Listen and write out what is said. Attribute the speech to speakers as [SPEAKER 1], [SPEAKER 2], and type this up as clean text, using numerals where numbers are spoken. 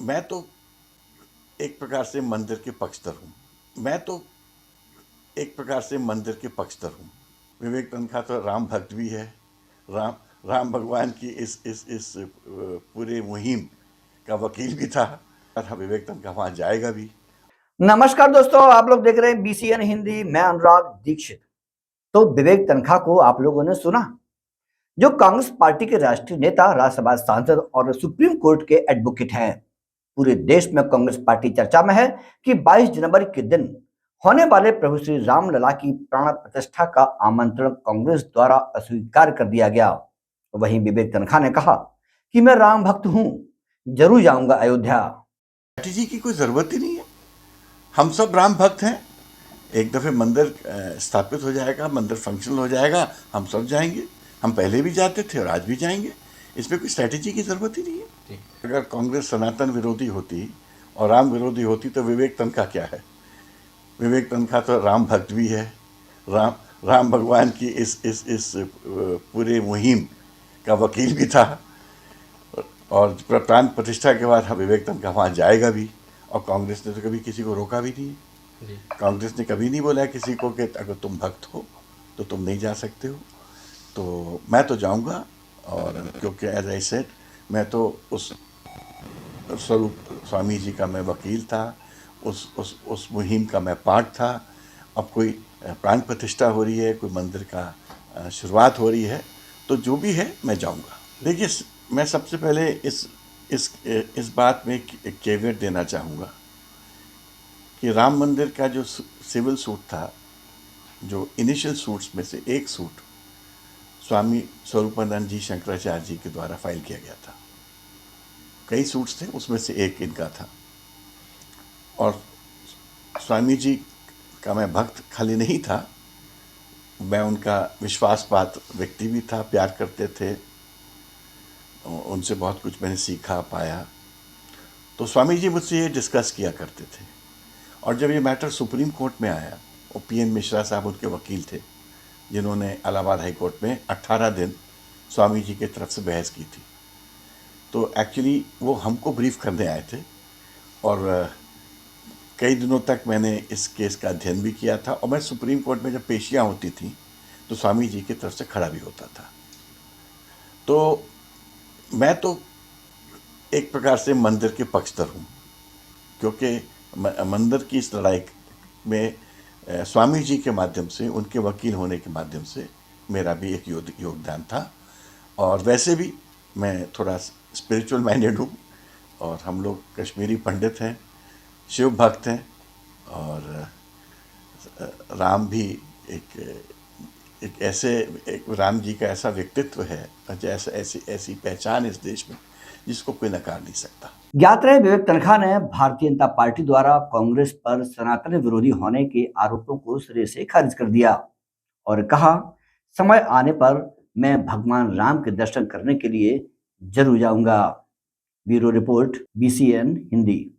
[SPEAKER 1] मैं तो एक प्रकार से मंदिर के पक्षधर हूँ। मैं तो एक प्रकार से मंदिर के पक्षधर हूँ। विवेक तन्खा तो राम भक्त भी है। राम राम भगवान की इस पूरे मुहिम का वकील भी था और विवेक तन्खा वहाँ जाएगा भी।
[SPEAKER 2] नमस्कार दोस्तों, आप लोग देख रहे हैं बीसीएन हिंदी। मैं अनुराग दीक्षित। तो विवेक तन्खा को आप लोगों ने सुना, जो कांग्रेस पार्टी के राष्ट्रीय नेता, राज्यसभा सांसद और सुप्रीम कोर्ट के एडवोकेट हैं। पूरे देश में कांग्रेस पार्टी चर्चा में है कि 22 जनवरी के दिन होने वाले प्रभु श्री राम लला की प्राण प्रतिष्ठा का आमंत्रण कांग्रेस द्वारा अस्वीकार कर दिया गया। वहीं विवेक तन्खा ने कहा कि मैं राम भक्त हूं, जरूर जाऊंगा अयोध्या।
[SPEAKER 1] स्ट्रैटेजी की कोई जरूरत ही नहीं है। हम सब राम भक्त हैं। एक दफे मंदिर स्थापित हो जाएगा, मंदिर फंक्शनल हो जाएगा, हम सब जाएंगे। हम पहले भी जाते थे और आज भी जाएंगे। इसमें कोई स्ट्रैटेजी की जरूरत ही नहीं है। अगर कांग्रेस सनातन विरोधी होती और राम विरोधी होती तो विवेक तन्खा क्या है? विवेक तन्खा तो राम भक्त भी है। राम राम भगवान की इस पूरे मुहिम का वकील भी था और प्राण प्रतिष्ठा के बाद विवेक तन्खा वहाँ जाएगा भी। और कांग्रेस ने तो कभी किसी को रोका भी नहीं है। कांग्रेस ने कभी नहीं बोला किसी को कि अगर तुम भक्त हो तो तुम नहीं जा सकते हो। तो मैं तो जाऊंगा। और क्योंकि एज आई सेड, मैं तो उस स्वरूप स्वामी जी का मैं वकील था, उस मुहिम का मैं पार्ट था। अब कोई प्राण प्रतिष्ठा हो रही है, कोई मंदिर का शुरुआत हो रही है, तो जो भी है मैं जाऊंगा। देखिए, मैं सबसे पहले इस बात में एक कैवेट देना चाहूँगा कि राम मंदिर का जो सिविल सूट था, जो इनिशियल सूट्स में से एक सूट स्वामी स्वरूपानंद जी शंकराचार्य जी के द्वारा फाइल किया गया था। कई सूट्स थे, उसमें से एक इनका था। और स्वामी जी का मैं भक्त खाली नहीं था, मैं उनका विश्वासपात्र व्यक्ति भी था। प्यार करते थे, उनसे बहुत कुछ मैंने सीखा पाया। तो स्वामी जी मुझसे ये डिस्कस किया करते थे। और जब ये मैटर सुप्रीम कोर्ट में आया, और पीएन मिश्रा साहब उनके वकील थे, जिन्होंने इलाहाबाद हाई कोर्ट में 18 दिन स्वामी जी की तरफ से बहस की थी। तो एक्चुअली वो हमको ब्रीफ करने आए थे और कई दिनों तक मैंने इस केस का अध्ययन भी किया था। और मैं सुप्रीम कोर्ट में जब पेशियां होती थी तो स्वामी जी की तरफ से खड़ा भी होता था। तो मैं तो एक प्रकार से मंदिर के पक्षधर हूँ, क्योंकि मंदिर की इस लड़ाई में स्वामी जी के माध्यम से, उनके वकील होने के माध्यम से मेरा भी एक योगदान था। और वैसे भी मैं थोड़ा स्पिरिचुअल माइंडेड हूँ और हम लोग कश्मीरी पंडित हैं, शिव भक्त हैं। और राम भी एक राम जी का ऐसा व्यक्तित्व है, जैसा ऐसी पहचान इस देश में जिसको कोई नकार नहीं सकता।
[SPEAKER 2] ज्ञात रहे, विवेक तन्खा ने भारतीय जनता पार्टी द्वारा कांग्रेस पर सनातन विरोधी होने के आरोपों को सिरे से खारिज कर दिया और कहा, समय आने पर मैं भगवान राम के दर्शन करने के लिए जरूर जाऊंगा। Bureau report, BCN Hindi.